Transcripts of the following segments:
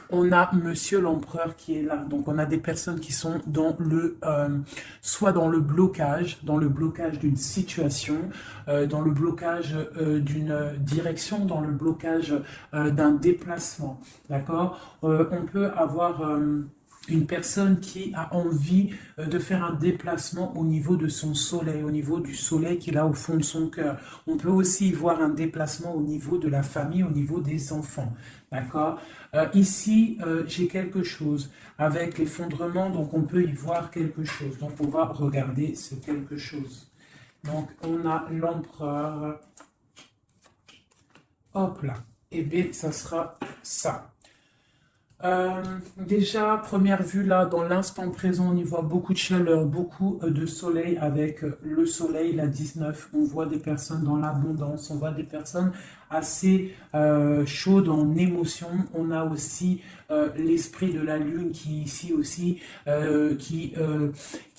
On a Monsieur l'Empereur qui est là. Donc, on a des personnes qui sont dans soit dans le blocage d'une situation, dans le blocage d'une direction, dans le blocage d'un déplacement. D'accord? On peut avoir une personne qui a envie de faire un déplacement au niveau de son soleil, au niveau du soleil qu'il a au fond de son cœur. On peut aussi voir un déplacement au niveau de la famille, au niveau des enfants. D'accord? Ici, j'ai quelque chose avec l'effondrement, donc on peut y voir quelque chose. Donc on va regarder ce quelque chose. Donc on a l'empereur. Hop là. Et bien, ça sera ça. Déjà, première vue là, dans l'instant présent, on y voit beaucoup de chaleur, beaucoup de soleil avec le soleil, la 19. On voit des personnes dans l'abondance, on voit des personnes assez chaudes en émotion. On a aussi l'esprit de la lune qui ici aussi, qui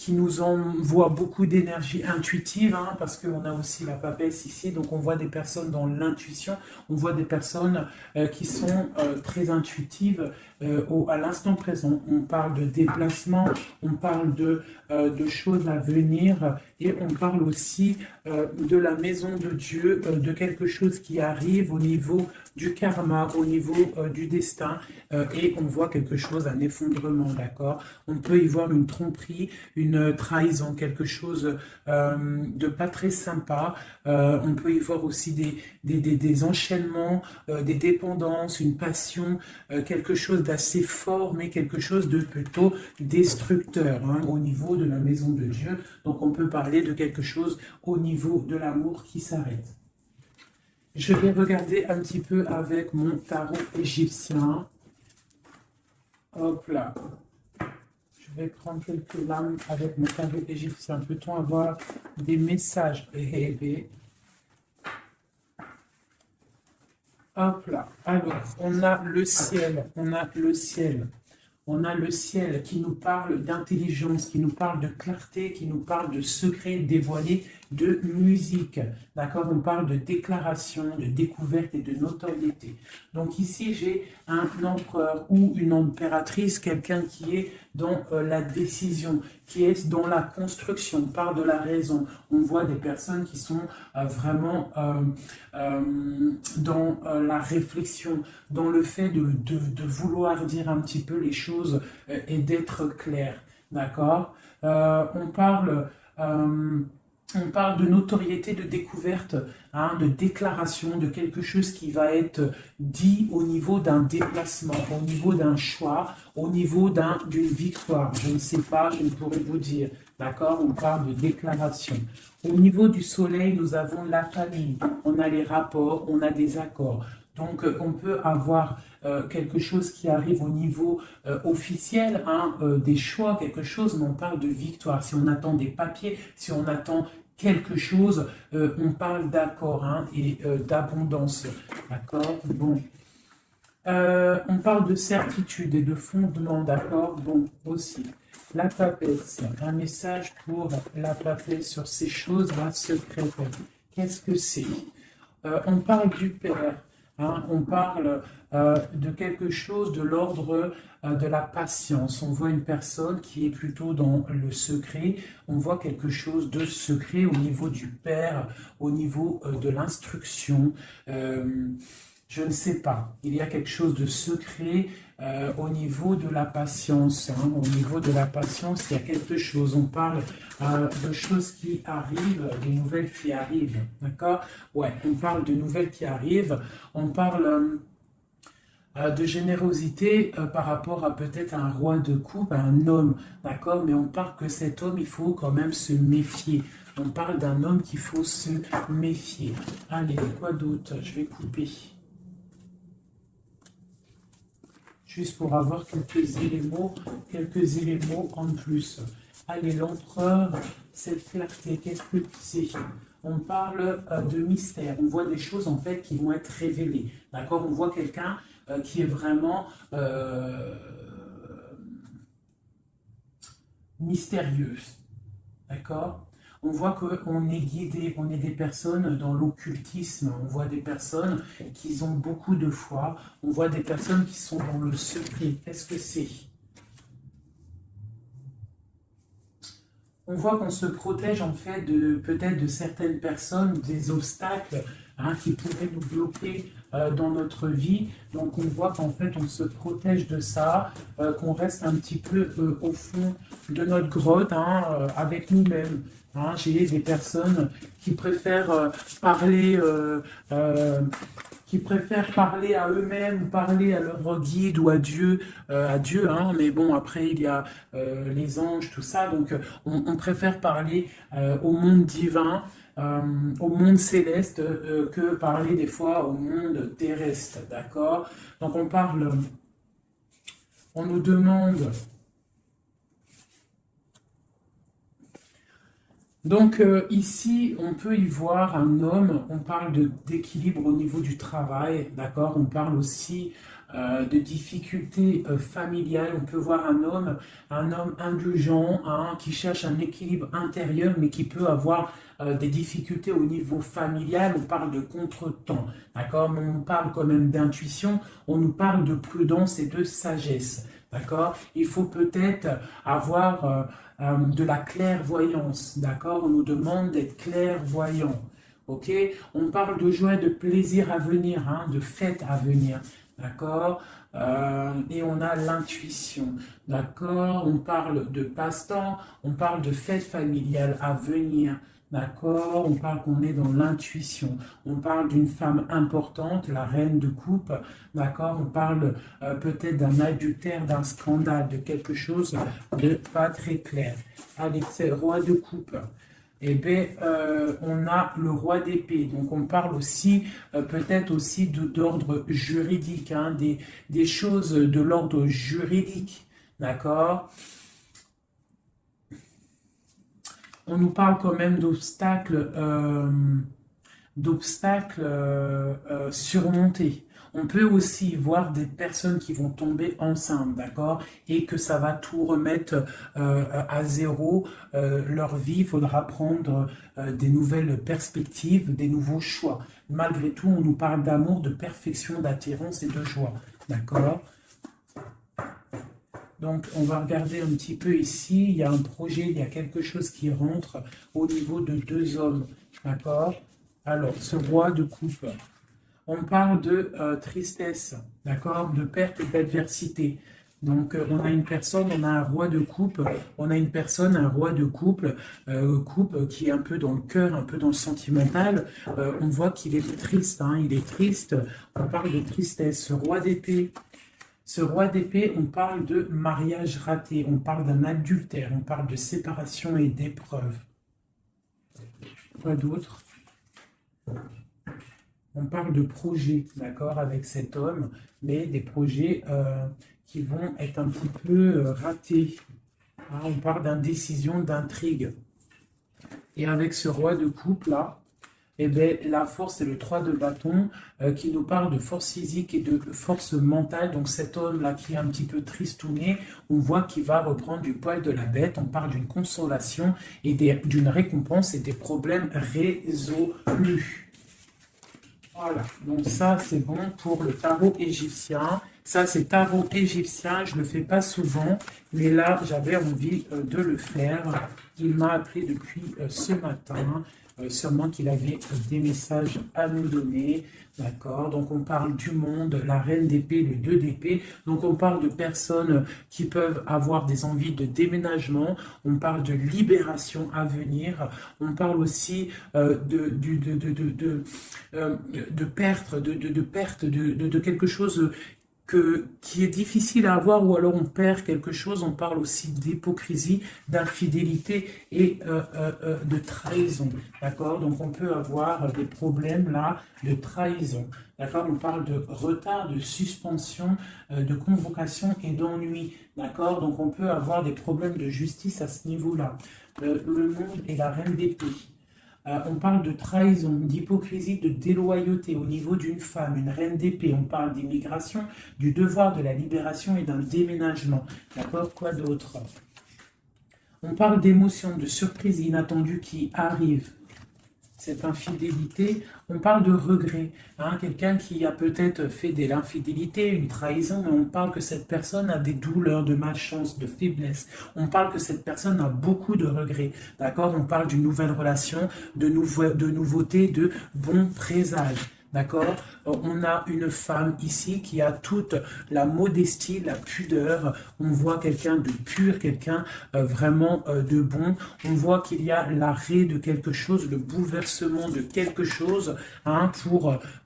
nous envoie beaucoup d'énergie intuitive, hein, parce qu'on a aussi la papesse ici. Donc on voit des personnes dans l'intuition, on voit des personnes qui sont très intuitives à l'instant présent. On parle de déplacement, on parle de choses à venir et on parle aussi de la maison de Dieu, de quelque chose qui arrive au niveau du karma, au niveau du destin et on voit quelque chose, un effondrement, d'accord? On peut y voir une tromperie, une trahison, quelque chose de pas très sympa. On peut y voir aussi des enchaînements, des dépendances, une passion, quelque chose d'assez fort, mais quelque chose de plutôt destructeur hein, au niveau de la maison de Dieu. Donc on peut parler de quelque chose au niveau de l'amour qui s'arrête. Je vais regarder un petit peu avec mon tarot égyptien. Hop là. Je vais prendre quelques lames avec mon tarot égyptien. Peut-on avoir des messages? Hop là. Alors, on a le ciel. On a le ciel. On a le ciel qui nous parle d'intelligence, qui nous parle de clarté, qui nous parle de secrets dévoilés, de musique. D'accord? On parle de déclaration, de découverte et de notoriété. Donc ici, j'ai un empereur ou une impératrice, quelqu'un qui est dans la décision, qui est dans la construction, par de la raison. On voit des personnes qui sont vraiment dans la réflexion, dans le fait de vouloir dire un petit peu les choses et d'être clair. D'accord? On parle de notoriété, de découverte, hein, de déclaration, de quelque chose qui va être dit au niveau d'un déplacement, au niveau d'un choix, au niveau d'une victoire. Je ne sais pas, je ne pourrais vous dire. D'accord? On parle de déclaration. Au niveau du soleil, nous avons la famille, on a les rapports, on a des accords. Donc, on peut avoir quelque chose qui arrive au niveau officiel, hein, des choix, quelque chose, mais on parle de victoire. Si on attend des papiers, si on attend quelque chose, on parle d'accord hein, et d'abondance. D'accord? Bon. On parle de certitude et de fondement, d'accord? Bon, aussi. La papesse, un message pour la papesse sur ces choses-là secrètes. Qu'est-ce que c'est? On parle du Père, hein, on parle de quelque chose de l'ordre de la patience. On voit une personne qui est plutôt dans le secret, on voit quelque chose de secret au niveau du Père, au niveau de l'instruction. Je ne sais pas, il y a quelque chose de secret au niveau de la patience. Hein. Au niveau de la patience, il y a quelque chose. On parle de choses qui arrivent, des nouvelles qui arrivent. D'accord? Ouais, on parle de nouvelles qui arrivent. On parle de générosité par rapport à peut-être un roi de coupe, à un homme. D'accord? Mais on parle que cet homme, il faut quand même se méfier. On parle d'un homme qu'il faut se méfier. Allez, quoi d'autre? Je vais couper. Juste pour avoir quelques éléments en plus. Allez, l'empereur, cette clarté, qu'est-ce que c'est? On parle de mystère, on voit des choses en fait qui vont être révélées. D'accord? On voit quelqu'un qui est vraiment mystérieuse. D'accord? On voit qu'on est guidé, on est des personnes dans l'occultisme, on voit des personnes qui ont beaucoup de foi, on voit des personnes qui sont dans le secret. Qu'est-ce que c'est? On voit qu'on se protège en fait de peut-être de certaines personnes, des obstacles qui pourraient nous bloquer dans notre vie. Donc on voit qu'en fait on se protège de ça, qu'on reste un petit peu au fond de notre grotte avec nous-mêmes. J'ai des personnes qui préfèrent parler à eux-mêmes, ou parler à leur guide ou à Dieu, mais bon, après il y a les anges, tout ça, donc on préfère parler au monde divin, au monde céleste, que parler des fois au monde terrestre, d'accord? Donc on nous demande... Donc ici, on peut y voir un homme, on parle d'équilibre au niveau du travail, d'accord? On parle aussi de difficultés familiales. On peut voir un homme indulgent, qui cherche un équilibre intérieur, mais qui peut avoir des difficultés au niveau familial. On parle de contretemps, d'accord? Mais on parle quand même d'intuition, on nous parle de prudence et de sagesse, d'accord? Il faut peut-être avoir de la clairvoyance, d'accord? On nous demande d'être clairvoyant, ok? On parle de joie, de plaisir à venir, de fête à venir, d'accord? Et on a l'intuition, d'accord? On parle de passe-temps, on parle de fête familiale à venir, d'accord? On parle qu'on est dans l'intuition. On parle d'une femme importante, la reine de coupe, d'accord? On parle peut-être d'un adultère, d'un scandale, de quelque chose de pas très clair. Allez, c'est le roi de coupe. Eh bien, on a le roi d'épée. Donc, on parle aussi, peut-être aussi d'ordre juridique, des choses de l'ordre juridique, d'accord? On nous parle quand même d'obstacles surmontés. On peut aussi voir des personnes qui vont tomber enceintes, d'accord? Et que ça va tout remettre à zéro. Leur vie, il faudra prendre des nouvelles perspectives, des nouveaux choix. Malgré tout, on nous parle d'amour, de perfection, d'attirance et de joie, d'accord? Donc, on va regarder un petit peu ici. Il y a un projet, il y a quelque chose qui rentre au niveau de deux hommes. D'accord? Alors, ce roi de coupe, on parle de tristesse, d'accord? De perte et d'adversité. Donc, on a une personne, on a un roi de coupe, on a une personne, un roi de couple, qui est un peu dans le cœur, un peu dans le sentimental. On voit qu'il est triste, il est triste. On parle de tristesse. Ce roi d'épée. Ce roi d'épée, on parle de mariage raté, on parle d'un adultère, on parle de séparation et d'épreuve. Quoi d'autre? On parle de projets, d'accord, avec cet homme, mais des projets qui vont être un petit peu ratés. On parle d'indécision, d'intrigue. Et avec ce roi de coupe, là, eh bien, la force, c'est le 3 de bâton qui nous parle de force physique et de force mentale. Donc cet homme-là qui est un petit peu tristouné, on voit qu'il va reprendre du poil de la bête. On parle d'une consolation et d'une récompense et des problèmes résolus. Voilà, donc ça c'est bon pour le tarot égyptien. Ça c'est tarot égyptien, je ne le fais pas souvent, mais là j'avais envie de le faire. Il m'a appelé depuis ce matin. Sûrement qu'il avait des messages à nous donner, d'accord? Donc on parle du monde, la reine d'épée, le 2 d'épée. Donc on parle de personnes qui peuvent avoir des envies de déménagement. On parle de libération à venir. On parle aussi de perte, de quelque chose qui est difficile à avoir, ou alors on perd quelque chose. On parle aussi d'hypocrisie, d'infidélité et de trahison, d'accord? Donc on peut avoir des problèmes là de trahison, d'accord? On parle de retard, de suspension, de convocation et d'ennui, d'accord? Donc on peut avoir des problèmes de justice à ce niveau-là. Le monde et la reine d'épée. On parle de trahison, d'hypocrisie, de déloyauté au niveau d'une femme, une reine d'épée. On parle d'immigration, du devoir de la libération et d'un déménagement. D'accord? Quoi d'autre? On parle d'émotions, de surprises inattendues qui arrivent. Cette infidélité, on parle de regret. Hein, quelqu'un qui a peut-être fait de l'infidélité, une trahison, mais on parle que cette personne a des douleurs, de malchance, de faiblesse. On parle que cette personne a beaucoup de regrets. D'accord? On parle d'une nouvelle relation, de nouveauté, de bons présages. D'accord? On a une femme ici qui a toute la modestie, la pudeur. On voit quelqu'un de pur, quelqu'un vraiment de bon. On voit qu'il y a l'arrêt de quelque chose, le bouleversement de quelque chose hein,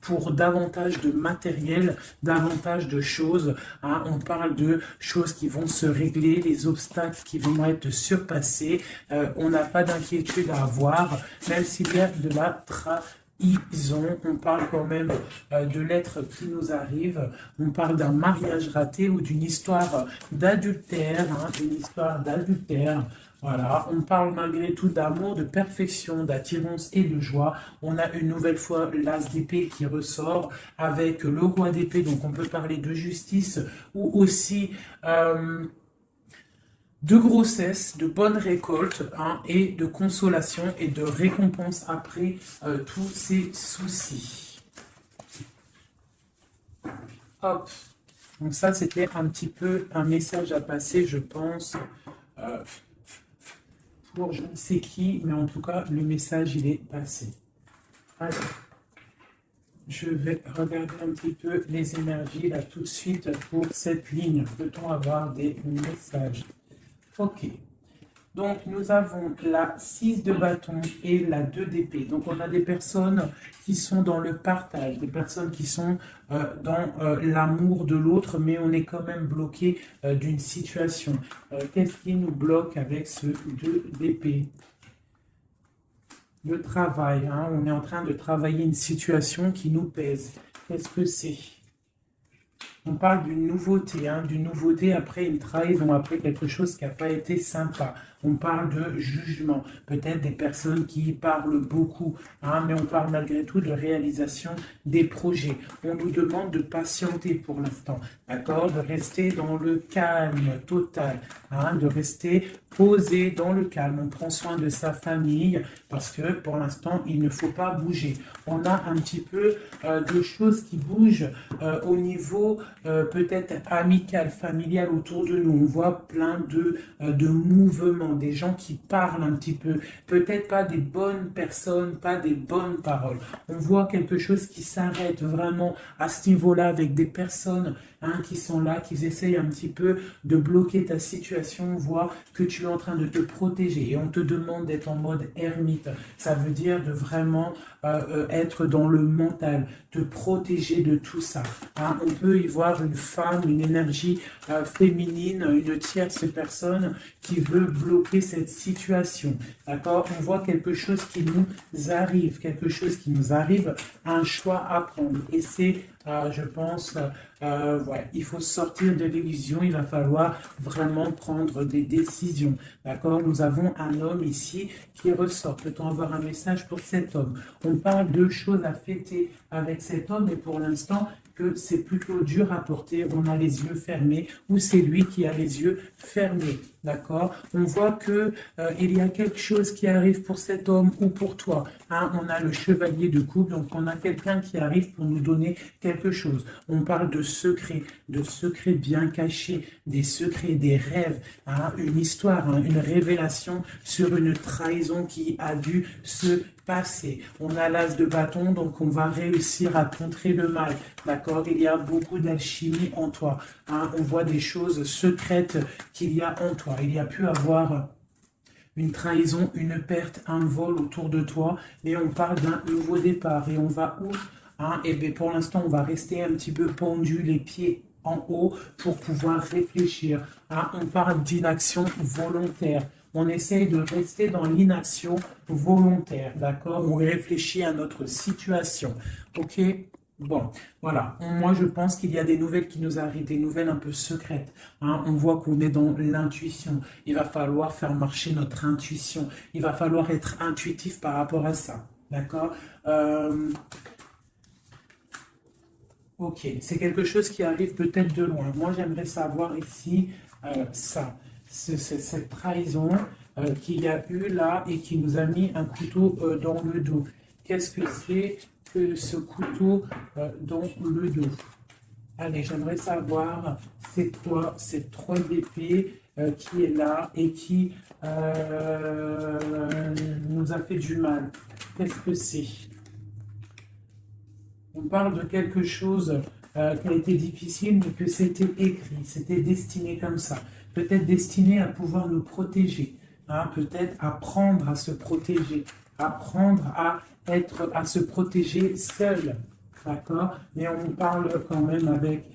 pour davantage de matériel, davantage de choses. Hein. On parle de choses qui vont se régler, les obstacles qui vont être surpassés. On n'a pas d'inquiétude à avoir, même s'il y a de la on parle quand même de l'être qui nous arrive, on parle d'un mariage raté ou d'une histoire d'adultère, hein, une histoire d'adultère. Voilà, on parle malgré tout d'amour, de perfection, d'attirance et de joie. On a une nouvelle fois l'as d'épée qui ressort avec le roi d'épée, donc on peut parler de justice ou aussi de grossesse, de bonne récolte hein, et de consolation et de récompense après tous ces soucis. Hop. Donc ça, c'était un petit peu un message à passer, je pense, pour je ne sais qui, mais en tout cas, le message, il est passé. Allez. Je vais regarder un petit peu les énergies là tout de suite pour cette ligne. Peut-on avoir des messages? Ok. Donc, nous avons la 6 de bâton et la 2 d'épée. Donc, on a des personnes qui sont dans le partage, des personnes qui sont dans l'amour de l'autre, mais on est quand même bloqué d'une situation. Qu'est-ce qui nous bloque avec ce 2 d'épée? Le travail. Hein, on est en train de travailler une situation qui nous pèse. Qu'est-ce que c'est? On parle d'une nouveauté après une trahison, après quelque chose qui n'a pas été sympa. On parle de jugement, peut-être des personnes qui parlent beaucoup, hein, mais on parle malgré tout de réalisation des projets. On nous demande de patienter pour l'instant, d'accord, de rester dans le calme total, hein, de rester posé dans le calme. On prend soin de sa famille parce que pour l'instant, il ne faut pas bouger. On a un petit peu de choses qui bougent au niveau peut-être amical, familial autour de nous. On voit plein de mouvements, des gens qui parlent un petit peu, peut-être pas des bonnes personnes, pas des bonnes paroles. On voit quelque chose qui s'arrête vraiment à ce niveau-là avec des personnes hein, qui sont là, qui essayent un petit peu de bloquer ta situation, on voit que tu es en train de te protéger et on te demande d'être en mode ermite. Ça veut dire de vraiment être dans le mental, te protéger de tout ça. Hein. On peut y voir une femme, une énergie féminine, une tierce personne qui veut bloquer cette situation. D'accord? On voit quelque chose qui nous arrive, un choix à prendre. Et c'est, je pense, ouais, il faut sortir de l'illusion, il va falloir vraiment prendre des décisions. D'accord? Nous avons un homme ici qui ressort. Peut-on avoir un message pour cet homme? On parle de choses à fêter avec cet homme et pour l'instant, que c'est plutôt dur à porter, on a les yeux fermés ou c'est lui qui a les yeux fermés, d'accord? On voit que il y a quelque chose qui arrive pour cet homme ou pour toi. Hein? On a le chevalier de coupe, donc on a quelqu'un qui arrive pour nous donner quelque chose. On parle de secrets bien cachés, des secrets, des rêves, hein? Une histoire, hein? Une révélation sur une trahison qui a dû se passer. On a l'as de bâton, donc on va réussir à contrer le mal. D'accord? Il y a beaucoup d'alchimie en toi. Hein? On voit des choses secrètes qu'il y a en toi. Il y a pu avoir une trahison, une perte, un vol autour de toi, mais on parle d'un nouveau départ. Et on va où? Hein? Et bien pour l'instant, on va rester un petit peu pendu, les pieds en haut, pour pouvoir réfléchir. Hein? On parle d'inaction volontaire. On essaye de rester dans l'inaction volontaire, d'accord? On réfléchit à notre situation, ok? Bon, voilà. Moi, je pense qu'il y a des nouvelles qui nous arrivent, des nouvelles un peu secrètes. Hein? On voit qu'on est dans l'intuition. Il va falloir faire marcher notre intuition. Il va falloir être intuitif par rapport à ça, d'accord? Ok, c'est quelque chose qui arrive peut-être de loin. Moi, j'aimerais savoir ici ça. Cette trahison, qu'il y a eu là et qui nous a mis un couteau dans le dos. Qu'est-ce que c'est que ce couteau dans le dos? Allez, j'aimerais savoir c'est quoi cette 3 d'épée qui est là et qui nous a fait du mal. Qu'est-ce que c'est? On parle de quelque chose qui a été difficile, mais que c'était écrit, c'était destiné comme ça. Peut-être destiné à pouvoir nous protéger, hein, peut-être apprendre à se protéger, apprendre à se protéger seul, d'accord? Mais on parle quand même avec,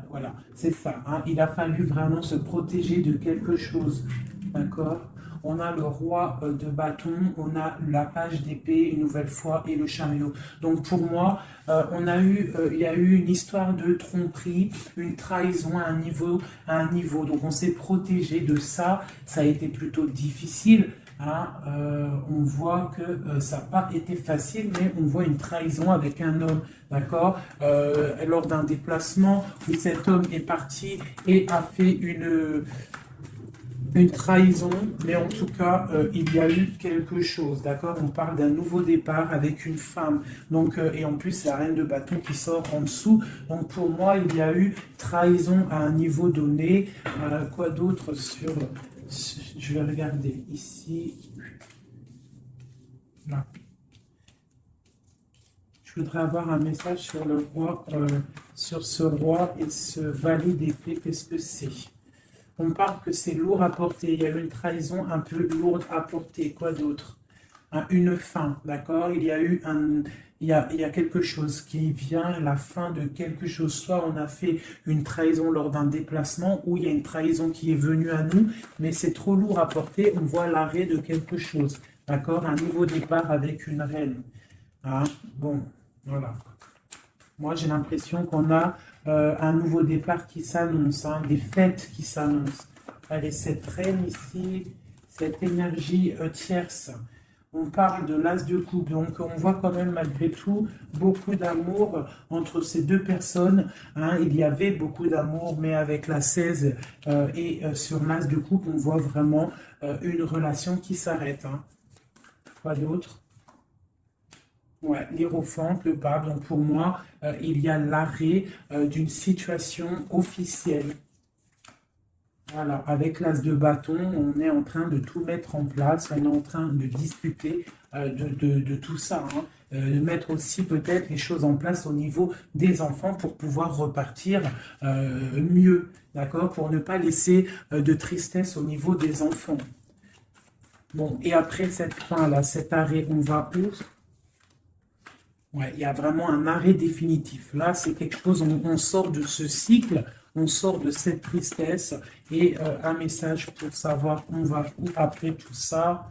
voilà, c'est ça, hein, il a fallu vraiment se protéger de quelque chose, d'accord? On a le roi de bâton, on a la page d'épée une nouvelle fois et le chariot. Donc pour moi, il y a eu une histoire de tromperie, une trahison à un niveau. Donc on s'est protégé de ça. Ça a été plutôt difficile. Hein. On voit que ça n'a pas été facile, mais on voit une trahison avec un homme, d'accord, lors d'un déplacement où cet homme est parti et a fait une trahison, mais en tout cas, il y a eu quelque chose, d'accord? On parle d'un nouveau départ avec une femme, donc, et en plus, la reine de bâton qui sort en dessous. Donc, pour moi, il y a eu trahison à un niveau donné. Quoi d'autre sur... Je vais regarder ici. Là. Je voudrais avoir un message sur le roi, sur ce roi et ce valet d'épée. Qu'est-ce que c'est? On parle que c'est lourd à porter. Il y a une trahison un peu lourde à porter. Quoi d'autre? Une fin, d'accord? Il y a eu il y a quelque chose qui vient, la fin de quelque chose. Soit on a fait une trahison lors d'un déplacement, ou il y a une trahison qui est venue à nous, mais c'est trop lourd à porter. On voit l'arrêt de quelque chose, d'accord? Un nouveau départ avec une reine. Hein? Bon, voilà. Moi, j'ai l'impression qu'on a un nouveau départ qui s'annonce, hein, des fêtes qui s'annoncent. Allez, cette reine ici, cette énergie tierce, on parle de l'as de coupe, donc on voit quand même malgré tout beaucoup d'amour entre ces deux personnes. Hein. Il y avait beaucoup d'amour, mais avec la 16 et sur l'as de coupe, on voit vraiment une relation qui s'arrête. Hein. Quoi d'autre? Ouais, l'hiérophante, le pape. Donc pour moi, il y a l'arrêt d'une situation officielle. Voilà, avec l'as de bâton, on est en train de tout mettre en place, on est en train de discuter de tout ça, hein. De mettre aussi peut-être les choses en place au niveau des enfants pour pouvoir repartir mieux, d'accord, pour ne pas laisser de tristesse au niveau des enfants. Bon, et après cette fin-là, cet arrêt, on va où? Ouais, il y a vraiment un arrêt définitif. Là, c'est quelque chose, on sort de ce cycle, on sort de cette tristesse et un message pour savoir on va où après tout ça.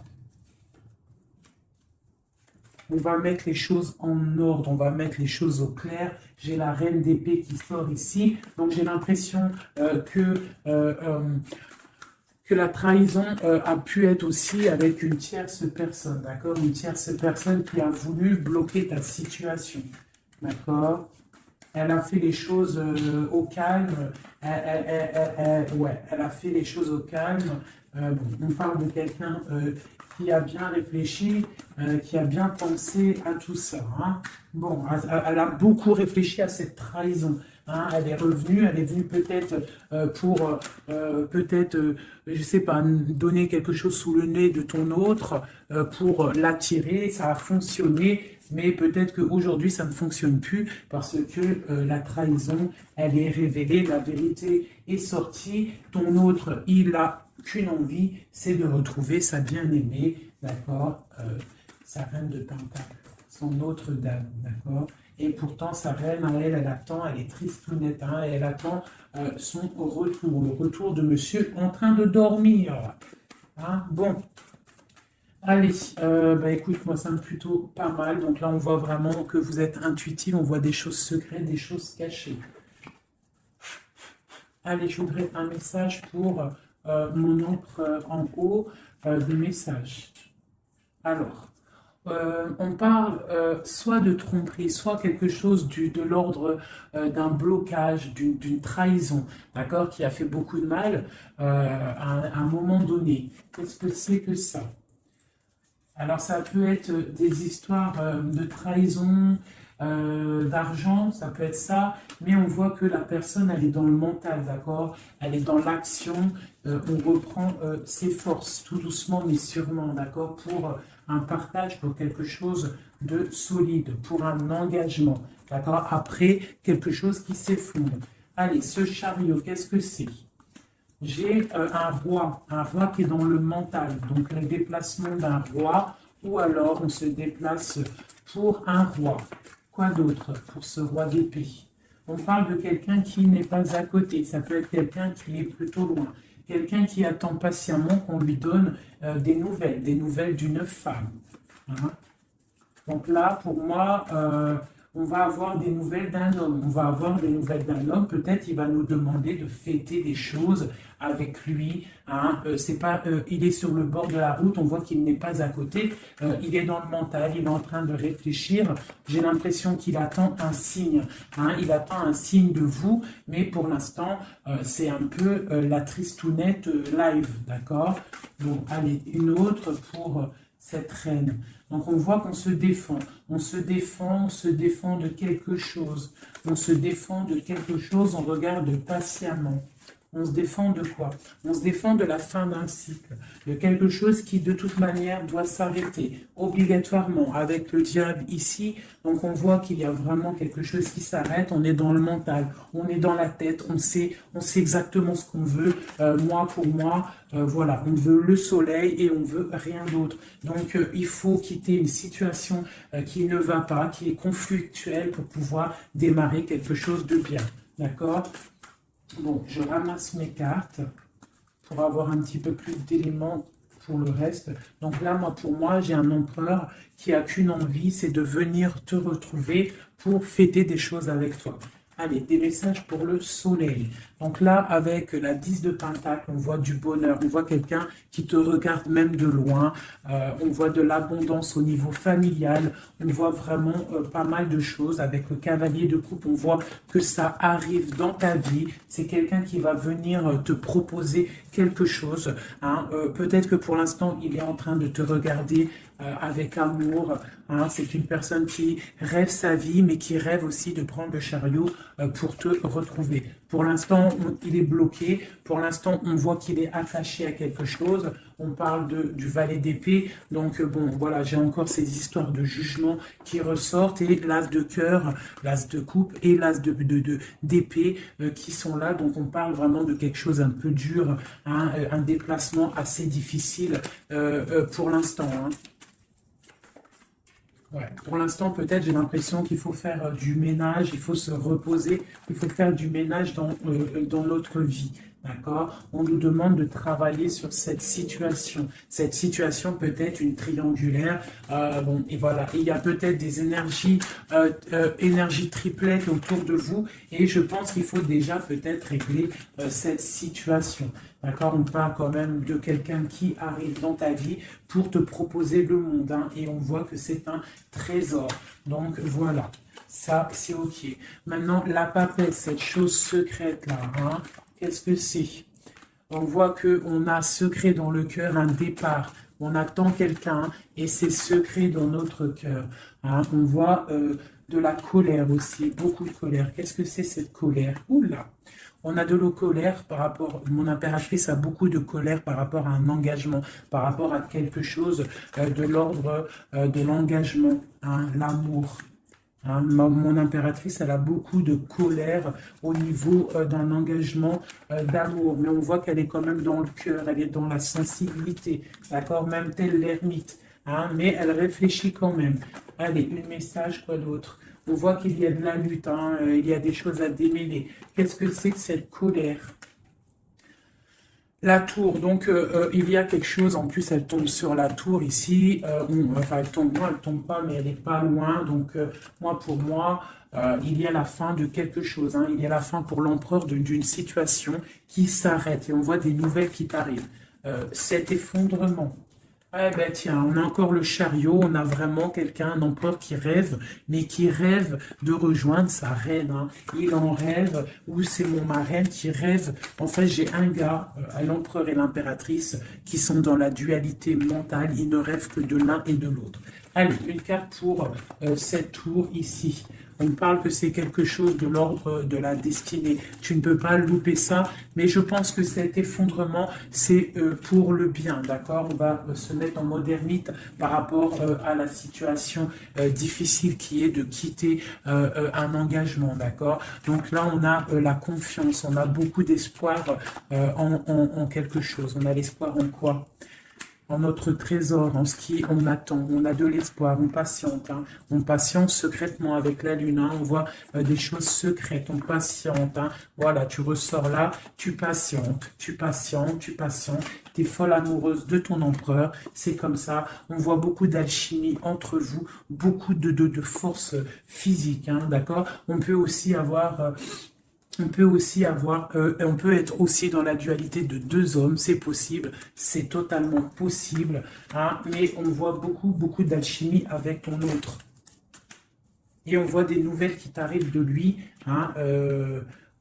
On va mettre les choses en ordre, on va mettre les choses au clair. J'ai la reine d'épée qui sort ici, donc j'ai l'impression que la trahison a pu être aussi avec une tierce personne, d'accord? Une tierce personne qui a voulu bloquer ta situation, d'accord? Elle a fait les choses au calme, elle a fait les choses au calme. On parle de quelqu'un qui a bien réfléchi, qui a bien pensé à tout ça. Hein. Bon, elle a beaucoup réfléchi à cette trahison. Hein, elle est venue peut-être pour, je sais pas, donner quelque chose sous le nez de ton autre pour l'attirer. Ça a fonctionné, mais peut-être qu'aujourd'hui ça ne fonctionne plus parce que la trahison, elle est révélée, la vérité est sortie. Ton autre, il a qu'une envie, c'est de retrouver sa bien-aimée, d'accord, sa reine de Pentacle, son autre dame, d'accord. Et pourtant, sa reine, elle attend, elle est tristounette, hein, et elle attend son retour, le retour de monsieur en train de dormir. Hein, bon, allez, écoute, moi, ça me plutôt pas mal. Donc là, on voit vraiment que vous êtes intuitif, on voit des choses secrètes, des choses cachées. Allez, je voudrais un message pour mon encre en haut de message. Alors, On parle soit de tromperie, soit quelque chose de l'ordre d'un blocage, d'une trahison, d'accord, qui a fait beaucoup de mal à un moment donné. Qu'est-ce que c'est que ça? Alors, ça peut être des histoires de trahison, d'argent, ça peut être ça, mais on voit que la personne, elle est dans le mental, d'accord? Elle est dans l'action, on reprend ses forces, tout doucement mais sûrement, d'accord? Pour un partage, pour quelque chose de solide, pour un engagement, d'accord? Après, quelque chose qui s'effondre. Allez, ce chariot, qu'est-ce que c'est? J'ai un roi qui est dans le mental, donc le déplacement d'un roi, ou alors on se déplace pour un roi. Quoi d'autre pour ce roi d'épée? On parle de quelqu'un qui n'est pas à côté, ça peut être quelqu'un qui est plutôt loin, quelqu'un qui attend patiemment qu'on lui donne des nouvelles d'une femme. Hein. Donc là, pour moi, on va avoir des nouvelles d'un homme. On va avoir des nouvelles d'un homme. Peut-être il va nous demander de fêter des choses avec lui. Hein. C'est pas, il est sur le bord de la route. On voit qu'il n'est pas à côté. Il est dans le mental. Il est en train de réfléchir. J'ai l'impression qu'il attend un signe. Hein. Il attend un signe de vous. Mais pour l'instant, c'est un peu la tristounette live. D'accord? Bon, allez, une autre pour cette reine. Donc on voit qu'on se défend, on se défend, on se défend de quelque chose, on se défend de quelque chose, on regarde patiemment. On se défend de quoi? On se défend de la fin d'un cycle, de quelque chose qui de toute manière doit s'arrêter, obligatoirement, avec le diable ici. Donc on voit qu'il y a vraiment quelque chose qui s'arrête, on est dans le mental, on est dans la tête, on sait exactement ce qu'on veut, moi pour moi, voilà, on veut le soleil et on veut rien d'autre. Donc il faut quitter une situation qui ne va pas, qui est conflictuelle pour pouvoir démarrer quelque chose de bien. D'accord? Bon, je ramasse mes cartes pour avoir un petit peu plus d'éléments pour le reste. Donc là, pour moi, j'ai un empereur qui a qu'une envie, c'est de venir te retrouver pour fêter des choses avec toi. Allez, des messages pour le soleil. Donc là, avec la 10 de Pentacle, on voit du bonheur, on voit quelqu'un qui te regarde même de loin, on voit de l'abondance au niveau familial, on voit vraiment pas mal de choses. Avec le cavalier de coupe, on voit que ça arrive dans ta vie. C'est quelqu'un qui va venir te proposer quelque chose. Hein. Peut-être que pour l'instant, il est en train de te regarder avec amour. Hein. C'est une personne qui rêve sa vie, mais qui rêve aussi de prendre le chariot pour te retrouver. Pour l'instant, il est bloqué. Pour l'instant, on voit qu'il est attaché à quelque chose. On parle du valet d'épée. Donc, bon, voilà, j'ai encore ces histoires de jugement qui ressortent. Et l'as de cœur, l'as de coupe et l'as d'épée qui sont là. Donc, on parle vraiment de quelque chose un peu dur, hein, un déplacement assez difficile pour l'instant. Hein. Ouais. Pour l'instant, peut-être, j'ai l'impression qu'il faut faire du ménage, il faut se reposer, il faut faire du ménage dans notre vie. D'accord? On nous demande de travailler sur cette situation. Cette situation peut être une triangulaire. Bon, et voilà. Et il y a peut-être des énergies triplettes autour de vous. Et je pense qu'il faut déjà peut-être régler cette situation. D'accord? On parle quand même de quelqu'un qui arrive dans ta vie pour te proposer le monde. Hein, et on voit que c'est un trésor. Donc voilà. Ça, c'est OK. Maintenant, la papesse, cette chose secrète-là, hein, qu'est-ce que c'est? On voit qu'on a secret dans le cœur, un départ. On attend quelqu'un et c'est secret dans notre cœur. Hein. On voit de la colère aussi, beaucoup de colère. Qu'est-ce que c'est cette colère? Oula! On a de la colère par rapport, mon impératrice a beaucoup de colère par rapport à un engagement, par rapport à quelque chose de l'ordre de l'engagement, hein, l'amour. Hein, mon impératrice, elle a beaucoup de colère au niveau d'un engagement d'amour, mais on voit qu'elle est quand même dans le cœur, elle est dans la sensibilité, d'accord, même tel l'ermite, hein, mais elle réfléchit quand même. Allez, un message, quoi d'autre? On voit qu'il y a de la lutte, hein, il y a des choses à démêler. Qu'est-ce que c'est que cette colère? La tour, donc il y a quelque chose, en plus elle tombe sur la tour ici, enfin elle tombe loin, elle tombe pas, mais elle n'est pas loin, donc pour moi, il y a la fin de quelque chose, hein, il y a la fin pour l'empereur d'une situation qui s'arrête, et on voit des nouvelles qui arrivent. Cet effondrement, Ah ben tiens, on a encore le chariot, on a vraiment quelqu'un, un empereur qui rêve, mais qui rêve de rejoindre sa reine, hein. Il en rêve, ou c'est mon marraine qui rêve. En fait, j'ai un gars, l'empereur et l'impératrice, qui sont dans la dualité mentale, ils ne rêvent que de l'un et de l'autre. Allez, une carte pour cette tour ici. On parle que c'est quelque chose de l'ordre de la destinée. Tu ne peux pas louper ça, mais je pense que cet effondrement, c'est pour le bien, d'accord? On va se mettre en mode ermite par rapport à la situation difficile qui est de quitter un engagement, d'accord? Donc là, on a la confiance, on a beaucoup d'espoir en quelque chose. On a l'espoir en quoi? En notre trésor, en ce qui on attend, on a de l'espoir, on patiente, hein. On patiente secrètement avec la lune, hein. On voit des choses secrètes, on patiente, hein. Voilà, tu ressors là, tu patientes, tu patientes, tu patientes, tu es folle amoureuse de ton empereur, c'est comme ça, on voit beaucoup d'alchimie entre vous, beaucoup de force physique, hein, d'accord? On peut être aussi dans la dualité de deux hommes, c'est possible, c'est totalement possible, hein, mais on voit beaucoup d'alchimie avec ton autre. Et on voit des nouvelles qui t'arrivent de lui, hein,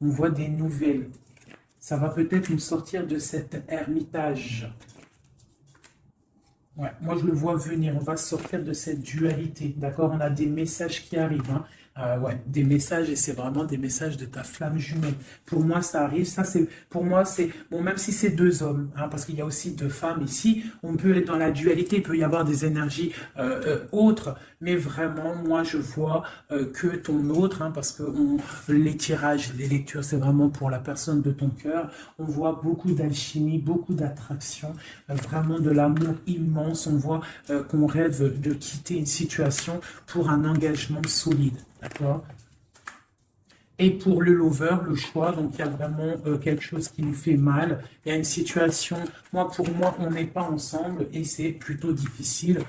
on voit des nouvelles. Ça va peut-être nous sortir de cet ermitage. Ouais, moi je le vois venir, on va sortir de cette dualité, d'accord? On a des messages qui arrivent, hein. Ouais, des messages, et c'est vraiment des messages de ta flamme jumelle. Pour moi, ça arrive, ça c'est, pour moi, c'est, bon, même si c'est deux hommes, hein, parce qu'il y a aussi deux femmes ici, on peut être dans la dualité, il peut y avoir des énergies autres, mais vraiment, moi, je vois que ton autre, hein, parce que les tirages, les lectures, c'est vraiment pour la personne de ton cœur, on voit beaucoup d'alchimie, beaucoup d'attraction, vraiment de l'amour immense, on voit qu'on rêve de quitter une situation pour un engagement solide. D'accord? Et pour le lover, le choix, donc il y a vraiment quelque chose qui nous fait mal. Il y a une situation, pour moi, on n'est pas ensemble et c'est plutôt difficile.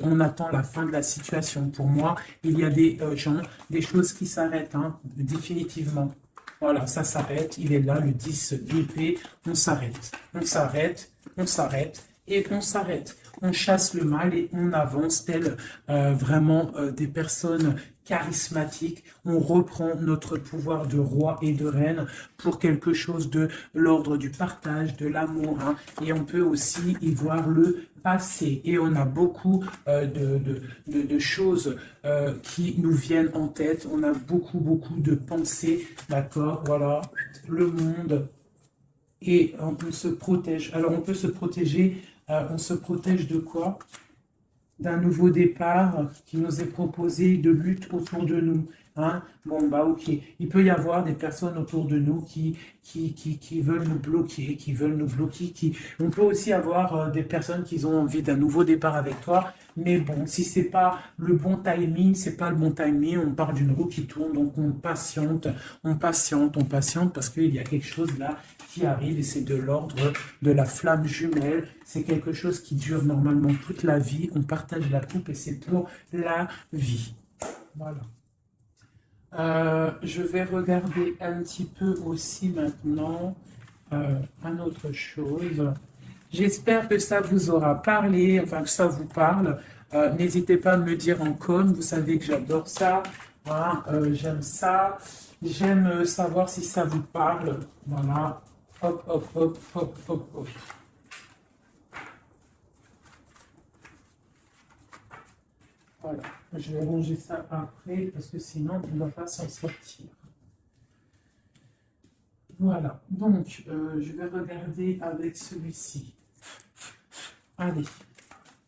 On attend la fin de la situation. Pour moi, il y a des gens, des choses qui s'arrêtent, hein, définitivement. Voilà, ça s'arrête. Il est là, le 10 d'épée. On s'arrête. On s'arrête. On s'arrête. Et on s'arrête. On chasse le mal et on avance tel vraiment des personnes charismatiques. On reprend notre pouvoir de roi et de reine pour quelque chose de l'ordre du partage, de l'amour, hein. Et on peut aussi y voir le passé. Et on a beaucoup de choses qui nous viennent en tête. On a beaucoup de pensées. D'accord? Voilà. Le monde. Et on se protège. Alors on peut se protéger. On se protège de quoi? D'un nouveau départ qui nous est proposé, de lutte autour de nous. Hein? Bon, bah ok. Il peut y avoir des personnes autour de nous qui veulent nous bloquer, qui veulent nous bloquer. On peut aussi avoir des personnes qui ont envie d'un nouveau départ avec toi. Mais bon, si c'est pas le bon timing, c'est pas le bon timing, on part d'une roue qui tourne, donc on patiente, on patiente, on patiente, parce qu'il y a quelque chose là qui arrive et c'est de l'ordre de la flamme jumelle. C'est quelque chose qui dure normalement toute la vie. On partage la coupe et c'est pour la vie. Voilà. Je vais regarder un petit peu aussi maintenant une autre chose. J'espère que ça vous aura parlé, enfin que ça vous parle. N'hésitez pas à me le dire en com, vous savez que j'adore ça. Hein, j'aime ça. J'aime savoir si ça vous parle. Voilà. Hop, hop, hop, hop, hop, hop. Voilà. Je vais ranger ça après parce que sinon on ne va pas s'en sortir. Voilà. Donc, je vais regarder avec celui-ci. Allez.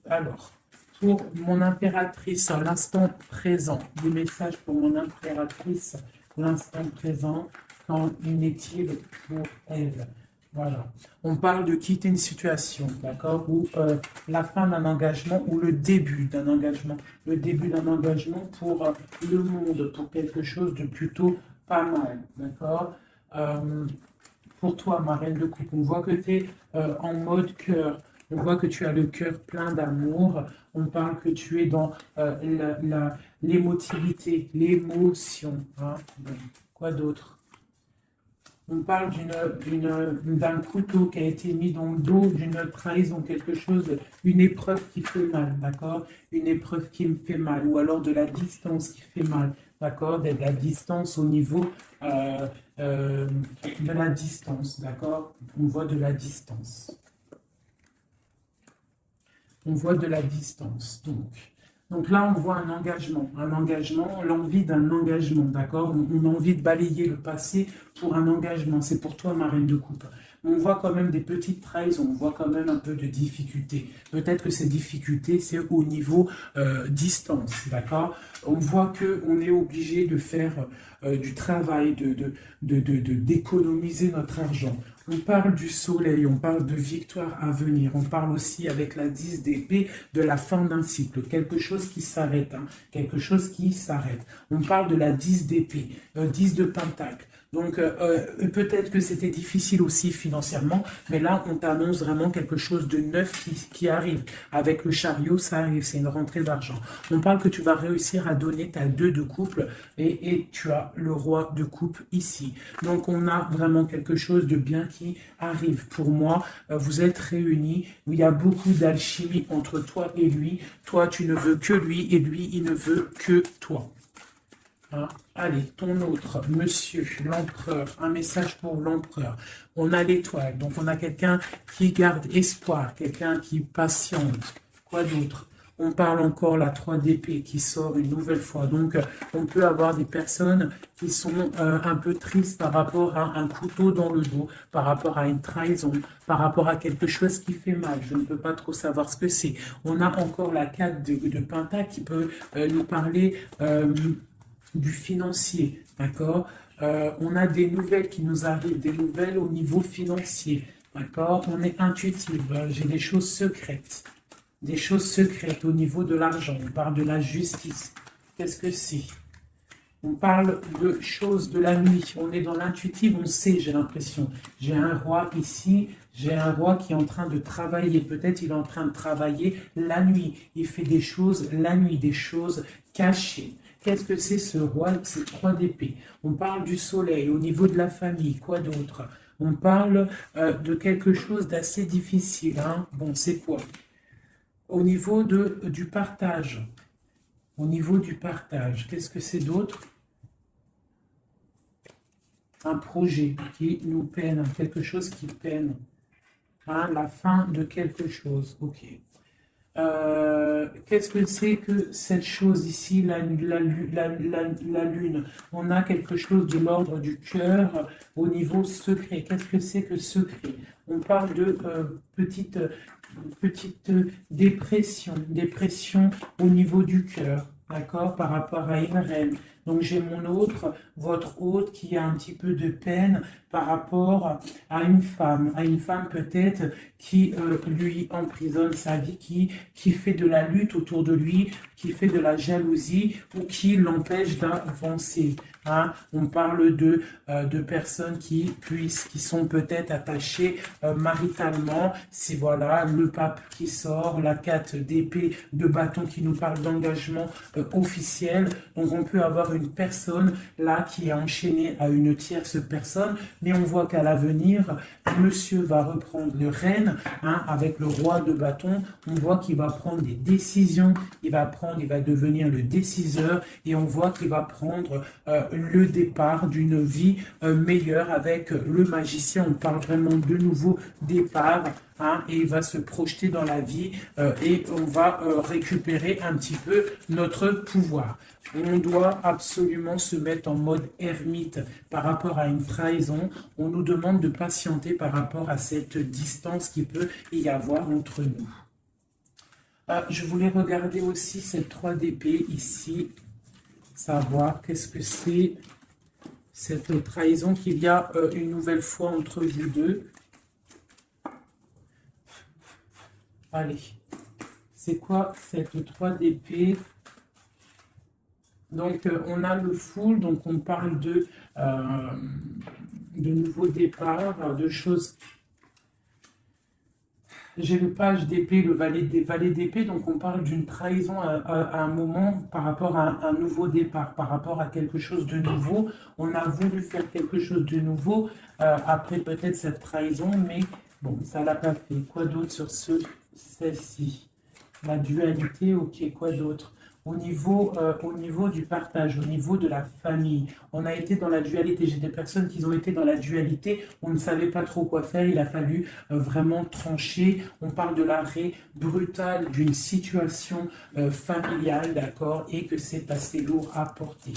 Alors, pour mon impératrice à l'instant présent, des messages pour mon impératrice, l'instant présent, qu'en est-il pour elle? Voilà. On parle de quitter une situation, d'accord, ou la fin d'un engagement ou le début d'un engagement. Le début d'un engagement pour le monde, pour quelque chose de plutôt pas mal, d'accord. Pour toi, ma reine de coupe, on voit que tu es en mode cœur. On voit que tu as le cœur plein d'amour. On parle que tu es dans l'émotivité, l'émotion. Hein. Bon. Quoi d'autre? On parle d'un couteau qui a été mis dans le dos, d'une trahison, quelque chose, une épreuve qui fait mal, d'accord? Une épreuve qui me fait mal, ou alors de la distance qui fait mal, d'accord? De la distance au niveau de la distance, d'accord? On voit de la distance. On voit de la distance, donc là, on voit un engagement, l'envie d'un engagement, d'accord? On a envie de balayer le passé pour un engagement. C'est pour toi, ma reine de coupe. On voit quand même des petites trahisons, on voit quand même un peu de difficultés. Peut-être que ces difficultés, c'est au niveau distance, d'accord? On voit qu'on est obligé de faire du travail, d'économiser notre argent. On parle du soleil, on parle de victoire à venir, on parle aussi avec la 10 d'épée de la fin d'un cycle, quelque chose qui s'arrête, hein, quelque chose qui s'arrête. On parle de la 10 d'épée, 10 de pentacle. Donc peut-être que c'était difficile aussi financièrement, mais là on t'annonce vraiment quelque chose de neuf qui arrive. Avec le chariot, ça arrive, c'est une rentrée d'argent. On parle que tu vas réussir à donner ta 2 de couple et tu as le roi de coupe ici. Donc on a vraiment quelque chose de bien qui arrive. Pour moi, vous êtes réunis, où il y a beaucoup d'alchimie entre toi et lui. Toi, tu ne veux que lui et lui, il ne veut que toi. Hein? Allez, ton autre, monsieur, l'empereur, un message pour l'empereur. On a l'étoile, donc on a quelqu'un qui garde espoir, quelqu'un qui patiente. Quoi d'autre? On parle encore la 3 d'épée qui sort une nouvelle fois. Donc, on peut avoir des personnes qui sont un peu tristes par rapport à un couteau dans le dos, par rapport à une trahison, par rapport à quelque chose qui fait mal. Je ne peux pas trop savoir ce que c'est. On a encore la 4 de pentacle qui peut nous parler du financier, d'accord? On a des nouvelles qui nous arrivent, des nouvelles au niveau financier, d'accord? On est intuitif, j'ai des choses secrètes. Des choses secrètes au niveau de l'argent. On parle de la justice. Qu'est-ce que c'est? On parle de choses de la nuit. On est dans l'intuitif, on sait, j'ai l'impression. J'ai un roi ici, j'ai un roi qui est en train de travailler. Peut-être il est en train de travailler la nuit. Il fait des choses la nuit, des choses cachées. Qu'est-ce que c'est ce roi? C'est 3 d'épée. On parle du soleil, au niveau de la famille. Quoi d'autre? On parle de quelque chose d'assez difficile. Hein? Bon, c'est quoi? Au niveau du partage. Au niveau du partage, qu'est-ce que c'est d'autre? Un projet qui nous peine, quelque chose qui peine. Hein, la fin de quelque chose. Ok. Qu'est-ce que c'est que cette chose ici, la lune? On a quelque chose de l'ordre du cœur au niveau secret. Qu'est-ce que c'est que secret? On parle de petite dépression au niveau du cœur, d'accord, par rapport à une reine. Donc j'ai mon autre, votre hôte, qui a un petit peu de peine par rapport à une femme peut-être qui lui emprisonne sa vie, qui fait de la lutte autour de lui, qui fait de la jalousie ou qui l'empêche d'avancer. Hein? On parle de personnes qui sont peut-être attachées maritalement. C'est voilà le pape qui sort, la 4 d'épée de bâton qui nous parle d'engagement officiel. Donc on peut avoir une personne là qui est enchaînée à une tierce personne, mais on voit qu'à l'avenir, monsieur va reprendre le règne, hein, avec le roi de bâton. On voit qu'il va prendre des décisions, il va devenir le déciseur, et on voit qu'il va prendre le départ d'une vie meilleure avec le magicien. On parle vraiment de nouveau départ, hein, et il va se projeter dans la vie et on va récupérer un petit peu notre pouvoir. On doit absolument se mettre en mode ermite par rapport à une trahison. On nous demande de patienter par rapport à cette distance qui peut y avoir entre nous. Je voulais regarder aussi cette 3 d'épée ici, savoir qu'est-ce que c'est cette trahison qu'il y a une nouvelle fois entre vous deux. Allez, c'est quoi cette 3 d'épée? Donc, on a le full, donc on parle de nouveaux départs, de choses j'ai le page d'épée, le valet d'épée, donc on parle d'une trahison à un moment par rapport à un nouveau départ, par rapport à quelque chose de nouveau. On a voulu faire quelque chose de nouveau après peut-être cette trahison, mais bon, ça l'a pas fait. Quoi d'autre sur celle-ci? La dualité, ok, quoi d'autre? Au niveau du partage, au niveau de la famille, on a été dans la dualité. J'ai des personnes qui ont été dans la dualité, on ne savait pas trop quoi faire, il a fallu vraiment trancher. On parle de l'arrêt brutal d'une situation familiale, d'accord, et que c'est assez lourd à porter.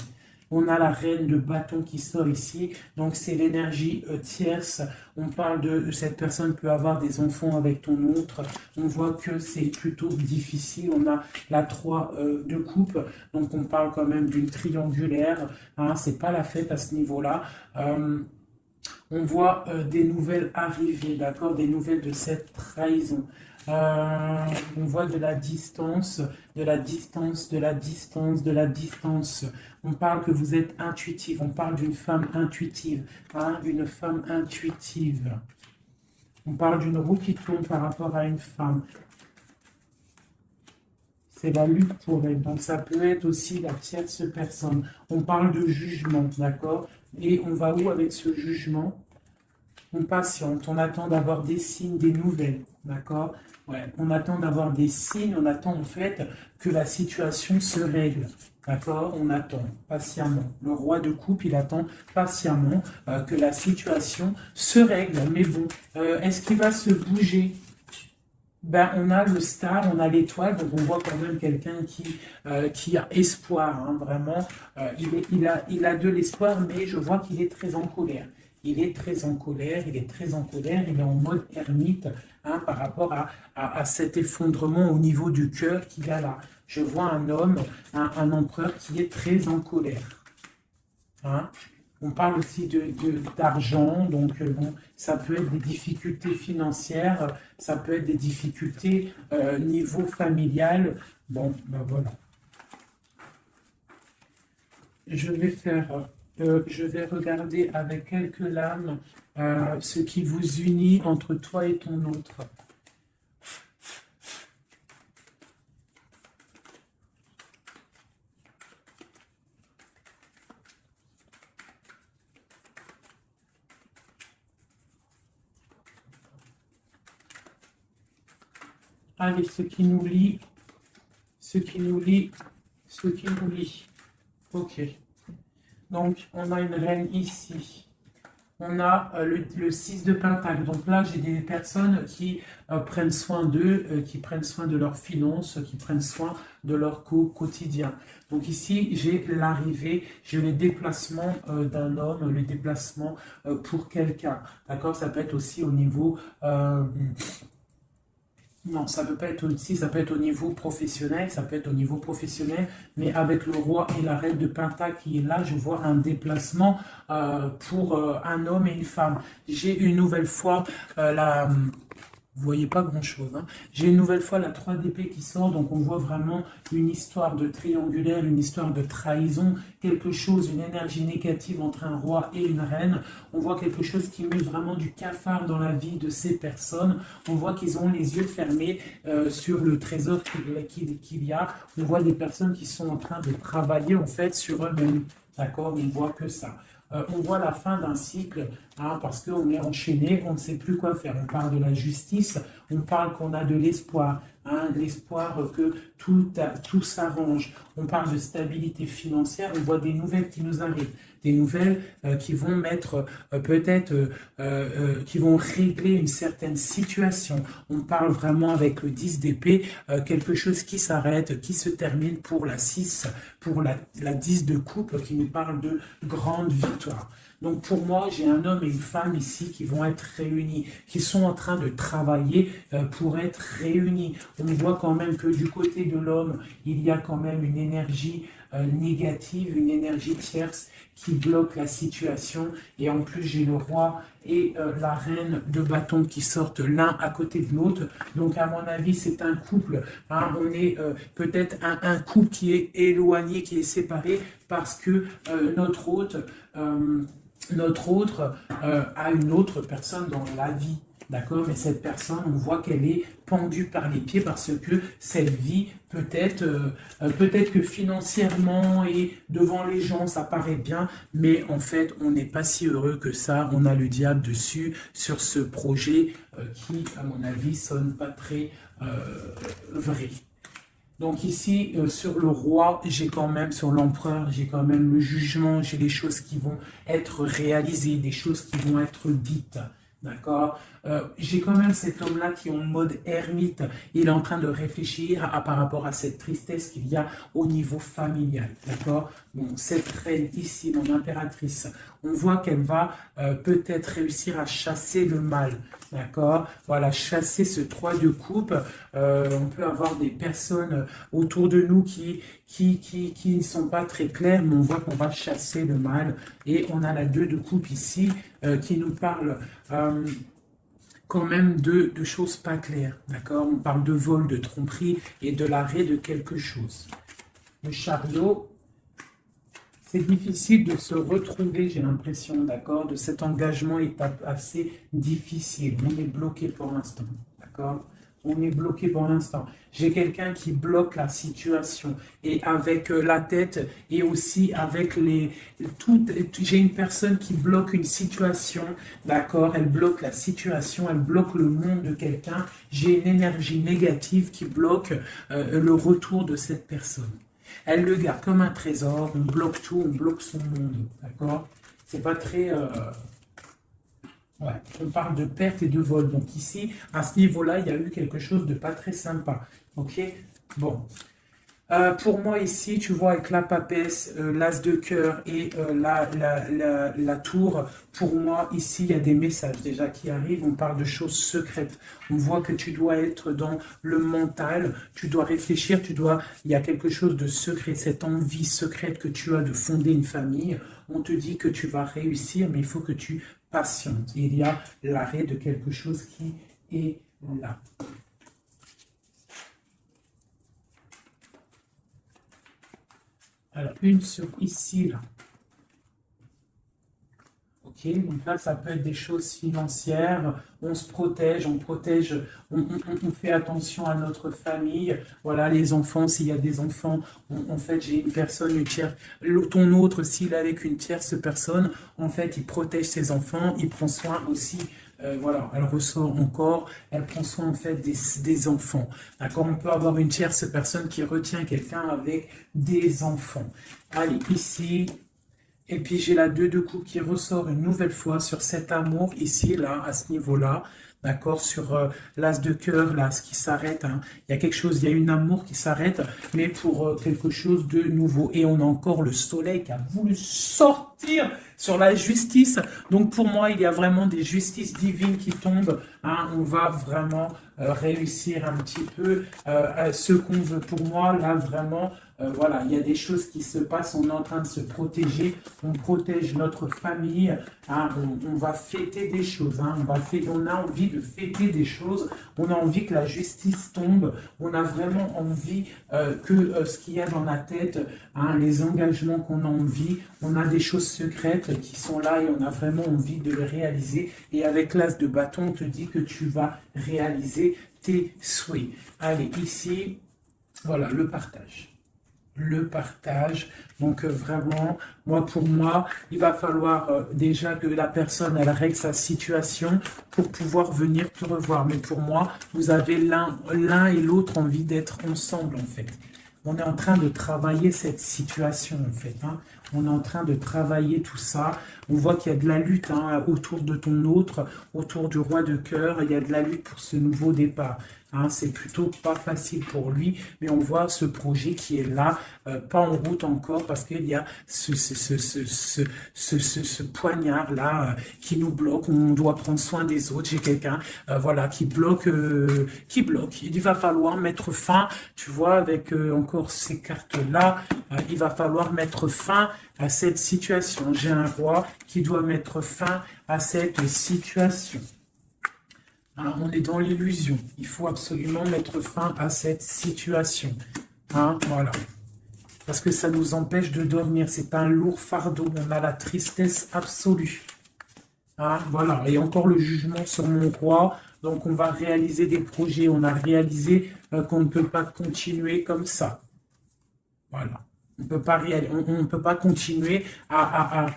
On a la reine de bâton qui sort ici, donc c'est l'énergie tierce. On parle de cette personne peut avoir des enfants avec ton autre. On voit que c'est plutôt difficile. On a la 3 de coupe, donc on parle quand même d'une triangulaire. Hein, c'est pas la fête à ce niveau-là. On voit des nouvelles arriver, d'accord, des nouvelles de cette trahison. On voit de la distance, de la distance, de la distance, de la distance. On parle que vous êtes intuitive, on parle d'une femme intuitive, hein, une femme intuitive. On parle d'une roue qui tourne par rapport à une femme. C'est la lutte pour elle, donc ça peut être aussi la tierce personne. On parle de jugement, d'accord? Et on va où avec ce jugement? On patiente, on attend d'avoir des signes, des nouvelles, d'accord? Ouais, on attend d'avoir des signes, on attend en fait que la situation se règle, d'accord? On attend patiemment. Le roi de coupe, il attend patiemment que la situation se règle. Mais bon, est-ce qu'il va se bouger? Ben, on a le star, on a l'étoile, donc on voit quand même quelqu'un qui a espoir, hein, vraiment. Il a de l'espoir, mais je vois qu'il est très en colère. Il est très en colère, il est très en colère, il est en mode ermite hein, par rapport à cet effondrement au niveau du cœur qu'il a là. Je vois un homme, un empereur qui est très en colère. Hein. On parle aussi d'argent, donc bon, ça peut être des difficultés financières, ça peut être des difficultés niveau familial. Bon, ben voilà. Je vais regarder avec quelques lames ce qui vous unit entre toi et ton autre. Allez, ce qui nous lie, ce qui nous lie, ce qui nous lie. Ok. Donc, on a une reine ici. On a le 6 de Pentacle. Donc là, j'ai des personnes qui prennent soin d'eux, qui prennent soin de leurs finances, qui prennent soin de leur quotidien. Donc ici, j'ai l'arrivée, j'ai le déplacement d'un homme, le déplacement pour quelqu'un. D'accord? Ça peut être aussi au niveau... non, ça peut pas être aussi, ça peut être au niveau professionnel, ça peut être au niveau professionnel, mais avec le roi et la reine de Pentacle qui est là, je vois un déplacement pour un homme et une femme. J'ai une nouvelle fois vous voyez pas grand-chose. Hein. J'ai une nouvelle fois la 3 d'épée qui sort, donc on voit vraiment une histoire de triangulaire, une histoire de trahison, quelque chose, une énergie négative entre un roi et une reine. On voit quelque chose qui met vraiment du cafard dans la vie de ces personnes. On voit qu'ils ont les yeux fermés sur le trésor qu'il y a. On voit des personnes qui sont en train de travailler en fait sur eux-mêmes. D'accord? On voit que ça. On voit la fin d'un cycle, hein, parce qu'on est enchaîné, on ne sait plus quoi faire. On parle de la justice, on parle qu'on a de l'espoir, hein, l'espoir que tout s'arrange. On parle de stabilité financière, on voit des nouvelles qui nous arrivent, des nouvelles qui vont mettre peut-être, qui vont régler une certaine situation. On parle vraiment avec le 10 d'épée, quelque chose qui s'arrête, qui se termine pour la 6, pour la 10 de coupe, qui nous parle de grande victoire. Donc pour moi, j'ai un homme et une femme ici qui vont être réunis, qui sont en train de travailler pour être réunis. On voit quand même que du côté de l'homme, il y a quand même une énergie négative, une énergie tierce qui bloque la situation. Et en plus, j'ai le roi et la reine de bâton qui sortent l'un à côté de l'autre. Donc à mon avis, c'est un couple. Hein, on est peut-être un couple qui est éloigné, qui est séparé parce que notre hôte... notre autre a une autre personne dans la vie. D'accord? Mais cette personne, on voit qu'elle est pendue par les pieds parce que cette vie, peut-être que financièrement et devant les gens, ça paraît bien, mais en fait, on n'est pas si heureux que ça. On a le diable dessus sur ce projet qui, à mon avis, sonne pas très vrai. Donc ici, sur le roi, j'ai quand même, sur l'empereur, j'ai quand même le jugement, j'ai les choses qui vont être réalisées, des choses qui vont être dites. D'accord? J'ai quand même cet homme-là qui est en mode ermite. Il est en train de réfléchir par rapport à cette tristesse qu'il y a au niveau familial. D'accord? Bon, cette reine ici, mon impératrice, on voit qu'elle va peut-être réussir à chasser le mal. D'accord? Voilà, chasser ce 3 de coupe. On peut avoir des personnes autour de nous qui ne sont pas très claires, mais on voit qu'on va chasser le mal. Et on a la 2 de coupe ici qui nous parle quand même de choses pas claires. D'accord? On parle de vol, de tromperie et de l'arrêt de quelque chose. Le chariot. C'est difficile de se retrouver, j'ai l'impression, d'accord, de cet engagement est assez difficile. On est bloqué pour l'instant, d'accord? On est bloqué pour l'instant. J'ai quelqu'un qui bloque la situation et avec la tête et aussi avec j'ai une personne qui bloque une situation, d'accord? Elle bloque la situation, elle bloque le monde de quelqu'un. J'ai une énergie négative qui bloque le retour de cette personne. Elle le garde comme un trésor, on bloque tout, on bloque son monde, d'accord? C'est pas très... Ouais, on parle de perte et de vol. Donc ici, à ce niveau-là, il y a eu quelque chose de pas très sympa, ok? Bon. Pour moi ici, tu vois, avec la papesse, l'as de cœur et la tour, pour moi ici, il y a des messages déjà qui arrivent, on parle de choses secrètes. On voit que tu dois être dans le mental, tu dois réfléchir, il y a quelque chose de secret, cette envie secrète que tu as de fonder une famille. On te dit que tu vas réussir, mais il faut que tu patientes. Il y a l'arrêt de quelque chose qui est là. Alors, une sur ici, là. Ok, donc là, ça peut être des choses financières. On se protège, on fait attention à notre famille. Voilà, les enfants, s'il y a des enfants, en fait, j'ai une personne, ton autre, s'il est avec une tierce personne, en fait, il protège ses enfants, il prend soin aussi. Voilà, elle ressort encore, elle prend soin en fait des enfants. D'accord, on peut avoir une tierce personne qui retient quelqu'un avec des enfants. Allez, ici, et puis j'ai la 2 de coupe qui ressort une nouvelle fois sur cet amour ici, là, à ce niveau-là. D'accord, sur l'as de cœur, là, ce qui s'arrête. Hein. Il y a quelque chose, il y a une amour qui s'arrête, mais pour quelque chose de nouveau. Et on a encore le soleil qui a voulu sortir sur la justice. Donc pour moi, il y a vraiment des justices divines qui tombent. Hein. On va vraiment réussir un petit peu ce qu'on veut. Pour moi, là, vraiment... voilà, il y a des choses qui se passent, on est en train de se protéger, on protège notre famille, hein, on va fêter des choses, hein, on a envie de fêter des choses, on a envie que la justice tombe, on a vraiment envie que ce qu'il y a dans la tête, hein, les engagements qu'on a envie, on a des choses secrètes qui sont là et on a vraiment envie de les réaliser. Et avec l'as de bâton, on te dit que tu vas réaliser tes souhaits. Allez, ici, voilà, le partage. Le partage. Donc vraiment, pour moi, il va falloir déjà que la personne, elle règle sa situation pour pouvoir venir te revoir. Mais pour moi, vous avez l'un et l'autre envie d'être ensemble, en fait. On est en train de travailler cette situation, en fait. Hein. On est en train de travailler tout ça. On voit qu'il y a de la lutte hein, autour de ton autre, autour du roi de cœur. Il y a de la lutte pour ce nouveau départ. Hein, c'est plutôt pas facile pour lui, mais on voit ce projet qui est là, pas en route encore, parce qu'il y a ce poignard-là qui nous bloque. On doit prendre soin des autres. J'ai quelqu'un voilà, qui bloque. Il va falloir mettre fin, tu vois, avec encore ces cartes-là, il va falloir mettre fin à cette situation. J'ai un roi qui doit mettre fin à cette situation. Alors, on est dans l'illusion. Il faut absolument mettre fin à cette situation. Hein, voilà. parce que ça nous empêche de dormir. C'est un lourd fardeau. On a la tristesse absolue. Hein, voilà. Et encore le jugement sur mon roi. Donc, on va réaliser des projets. On a réalisé qu'on ne peut pas continuer comme ça. Voilà. On ne peut pas continuer à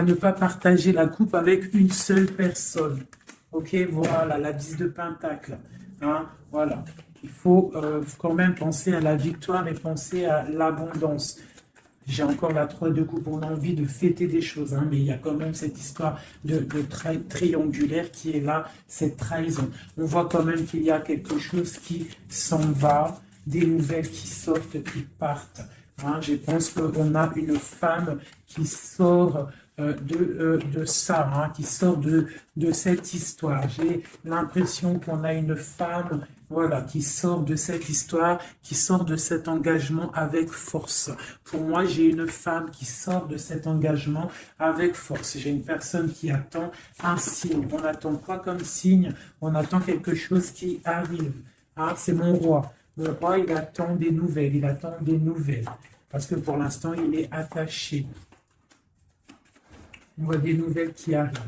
ne pas partager la coupe avec une seule personne. Ok, voilà, la 10 de Pentacle. Hein, voilà. Il faut quand même penser à la victoire et penser à l'abondance. J'ai encore la 3 de coupe, on a envie de fêter des choses, hein, mais il y a quand même cette histoire de triangulaire qui est là, cette trahison. On voit quand même qu'il y a quelque chose qui s'en va, des nouvelles qui sortent, qui partent. Hein, je pense qu'on a une femme qui sort de ça, hein, qui sort de cette histoire. J'ai l'impression qu'on a une femme, voilà, qui sort de cette histoire, qui sort de cet engagement avec force. Pour moi, j'ai une femme qui sort de cet engagement avec force. J'ai une personne qui attend un signe. On attend quoi comme signe? On attend quelque chose qui arrive. Hein, c'est mon roi. Mon roi, il attend des nouvelles. Il attend des nouvelles. Parce que pour l'instant, il est attaché. On voit des nouvelles qui arrivent.